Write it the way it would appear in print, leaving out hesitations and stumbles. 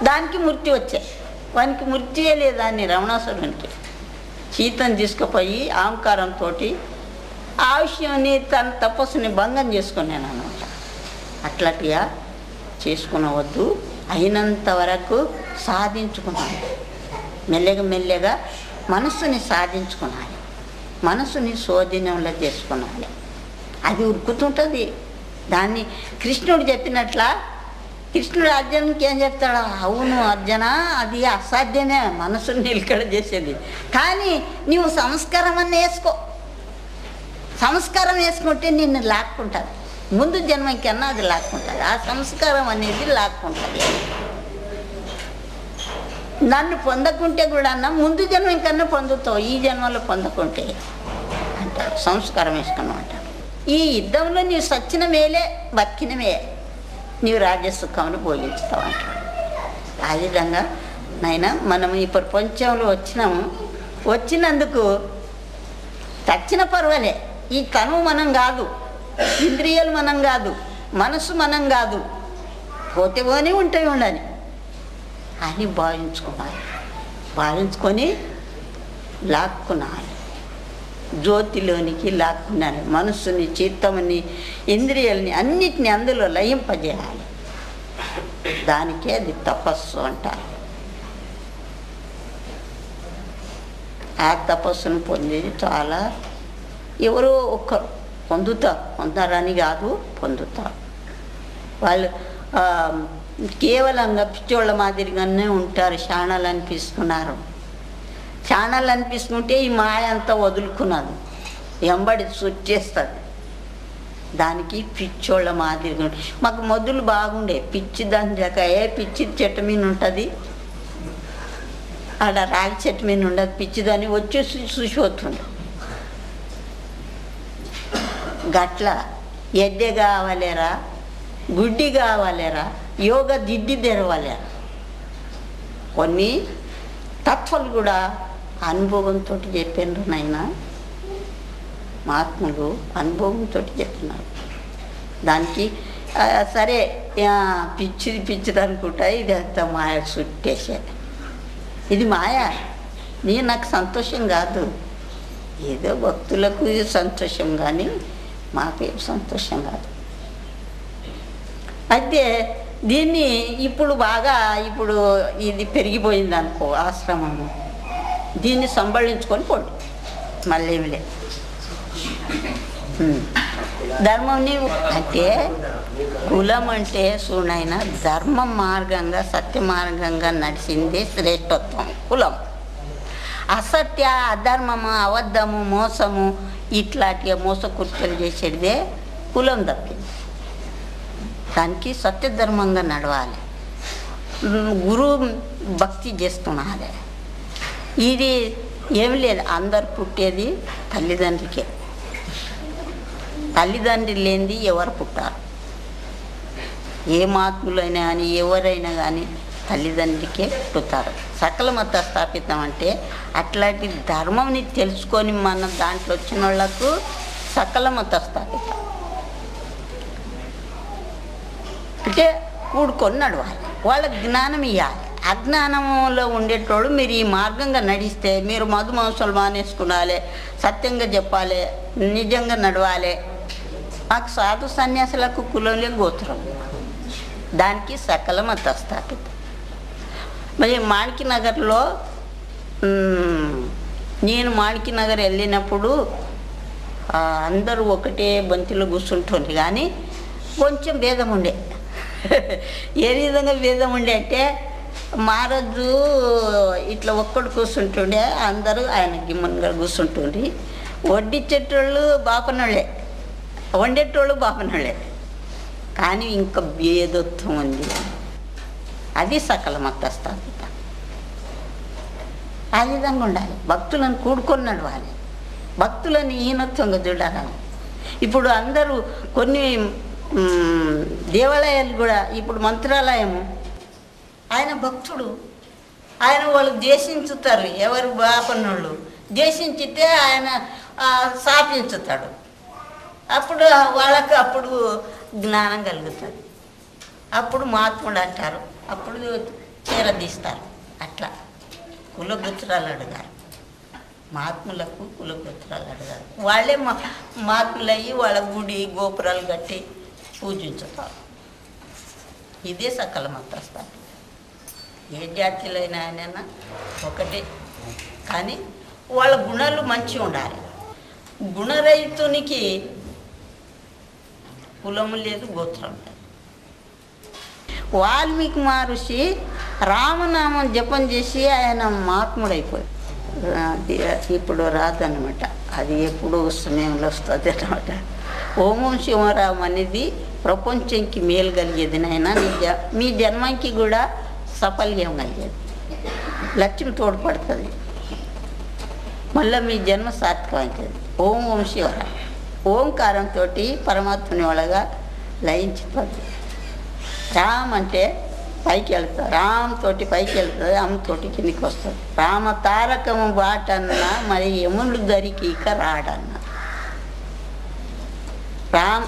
దానికి మృత్యు వచ్చాయి. వానికి మృత్యుయే లేదాన్ని రమణాసురునికి సీతను తీసుకుపోయి అహంకారంతో ఆ విషయాన్ని తన తపస్సుని భంగం చేసుకున్నాను అనమాట. అట్లాంటిగా చేసుకునవద్దు. అయినంత వరకు సాధించుకున్నాను. మెల్లగా మనస్సుని సాధించుకున్నాను. మనస్సుని శోధనంలో చేసుకున్నాను. అది ఉరుకుతుంటుంది. దాన్ని కృష్ణుడు చెప్పినట్ల కృష్ణుడు అర్జునునికి ఏం చెప్తాడు? అవును అర్జున, అది అసాధ్యమే మనసుని నిలకడ చేసేది. కానీ నీవు సంస్కారం అన్నీ వేసుకో. సంస్కారం వేసుకుంటే నిన్ను లాక్కుంటుంది. ముందు జన్మ కన్నా అది లాక్కుంటుంది. ఆ సంస్కారం అనేది లాక్కుంటుంది. నన్ను పొందకుంటే కూడా ముందు జన్మ కన్నా పొందుతావు, ఈ జన్మలో పొందకుంటే అంటారు. సంస్కారం వేసుకున్నాం అంటారు. ఈ యుద్ధంలో నీవు సచ్చిన మేలే బతికిన మే నీవు రాజ్యసుఖంను భోగించుతావు అంటాడు. ఆ విధంగా నాయన మనం ఈ ప్రపంచంలో వచ్చినందుకు చచ్చిన పర్వాలే. ఈ తనువు మనం కాదు, ఇంద్రియాలు మనం కాదు, మనసు మనం కాదు, పోతే పోనీ ఉంటే ఉండాలి అని భావించుకొని లాక్కున్నాను. జ్యోతిలోనికి లాక్కున్నాను. మనస్సుని, చిత్తముని, ఇంద్రియాలని అన్నిటిని అందులో లయింపజేయాలి. దానికే అది తపస్సు అంటారు. ఆ తపస్సును పొందేది చాలా ఎవరో ఒక్కరు పొందారని కాదు, పొందుతారు. వాళ్ళు కేవలంగా పిచ్చోళ్ళ మాదిరిగానే ఉంటారు. శాణాలు అనిపిస్తుంటే ఈ మాయ అంతా వదులుకున్నది, ఎంబడి చుట్టేస్తుంది. దానికి పిచ్చోళ్ళ మాదిరిగా మాకు మొదలు బాగుండే. పిచ్చి దాని దాకా పిచ్చి చెట్టు మీద ఉంటుంది, ఆడ రాగి చెట్టు మీద ఉండదు. పిచ్చిదాన్ని వచ్చేసి చూసిపోతుంది. గట్ల ఎద్దె కావాలేరా, గుడ్డి కావాలేరా, యోగ దిద్ది తెరవాలేరా. కొన్ని తత్వాలు కూడా అనుభవంతో చెప్పినారు నాయన. మహాత్ములు అనుభవంతో చెప్పినారు. దానికి సరే పిచ్చిది అనుకుంటా, ఇది అంత మాయ చుట్టేసేది. ఇది మాయ. నాకు సంతోషం కాదు. ఏదో భక్తులకు ఇది సంతోషం, కానీ మాకేం సంతోషం కాదు. అయితే దీన్ని ఇప్పుడు ఇది పెరిగిపోయింది అనుకో ఆశ్రమము. దీన్ని సంభాళించుకొని పోండి, మళ్ళీ ఏమి లేదు. ధర్మంని అంటే కులం అంటే చూడైనా ధర్మ మార్గంగా సత్య మార్గంగా నడిచిందే శ్రేష్టత్వం కులం. అసత్య, అధర్మము, అబద్ధము, మోసము ఇట్లాంటి మోసకృత్యాలు చేసేదే కులం తప్పింది. దానికి సత్యధర్మంగా నడవాలి. గురువు భక్తి చేస్తున్నారు. ఇది ఏమి లేదు. అందరు పుట్టేది తల్లిదండ్రులకే. తల్లిదండ్రులు లేనిది ఎవరు పుట్టారు? ఏ మహాత్ములైనా కానీ ఎవరైనా కానీ తల్లిదండ్రులకే పుట్టుతారు. సకల మత స్థాపితం అంటే అట్లాంటి ధర్మంని తెలుసుకొని మన దాంట్లో వచ్చిన వాళ్ళకు సకల మత స్థాపితం అంటే కూడుకొని నడవాలి. వాళ్ళకి జ్ఞానం ఇవ్వాలి. అజ్ఞానంలో ఉండేటోళ్ళు మీరు ఈ మార్గంగా నడిస్తే మీరు మధు మాంసాలు మానేసుకునాలి, సత్యంగా చెప్పాలి, నిజంగా నడవాలి. మాకు సాధు సన్యాసులకు కులంలో గోత్రం, దానికి సకల మత స్థాపితం. మరి మాణిక్యనగర్లో నేను మాణిక్యనగర్ వెళ్ళినప్పుడు అందరూ ఒకటే బంతిలో కూర్చుంటుంది, కానీ కొంచెం భేదం ఉండే. ఏ విధంగా భేదం ఉండే అంటే మహారాజు ఇట్లా ఒక్కడు కూర్చుంటుండే, అందరూ ఆయన గిమ్మన్గా కూర్చుంటుండ్రి. వడ్డిచ్చేటోళ్ళు బాపనోళ్ళే, వండేటోళ్ళు బాపనోళ్ళే, కానీ ఇంకా భేదత్వం ఉంది. అది సకల మత స్థాపిత. ఆ విధంగా ఉండాలి. భక్తులను కూడుకొని నడవాలి. భక్తులని హీనత్వంగా చూడాలి. ఇప్పుడు అందరూ కొన్ని దేవాలయాలు కూడా, ఇప్పుడు మంత్రాలయము ఆయన భక్తుడు, ఆయన వాళ్ళు దేశించుతారు. ఎవరు బాపన్నోళ్ళు దేశించితే ఆయన స్థాపించుతాడు. అప్పుడు వాళ్ళకు అప్పుడు జ్ఞానం కలుగుతుంది. అప్పుడు మహాత్ముడు అంటారు. అప్పుడు చేరదీస్తారు. అట్లా కులగోత్రాలు అడిగారు, మహాత్ములకు కులగోత్రాలు అడిగారు. వాళ్ళే మహాత్ములయ్యి వాళ్ళ గుడి గోపురాలు కట్టి పూజించుతారు. ఇదే సకల మతస్థానం. ఏ జాతిలైనా ఆయన ఒకటే, కానీ వాళ్ళ గుణాలు మంచిగా ఉండాలి. గుణరహితునికి కులము లేదు, గోత్రం లేదు. వాల్మీకి మహర్షి రామనామం జపం చేసి ఆయన మహాత్ముడైపోయి, ఇప్పుడు రాదన్నమాట, అది ఎప్పుడు సమయంలో వస్తుంది అనమాట. ఓం శివరాం అనేది ప్రపంచంకి మేలు కలిగేది నాయన, మీ జన్మకి కూడా సఫల్యం కలిగేది, లక్ష్మి తోడ్పడుతుంది, మళ్ళీ మీ జన్మ సార్థకమవుతుంది. ఓం ఓం శివరాం. ఓంకారంతో పరమాత్మని వాళ్ళగా లయించిపోతుంది. రామ్ అంటే పైకి వెళ్తుంది, రామ్ తోటి పైకి వెళ్తుంది, అమ్మ తోటి కిందికి వస్తుంది. రామ తారకము బాటన్నా మరి యములు దరికి ఇక రాడన్నా. రామ్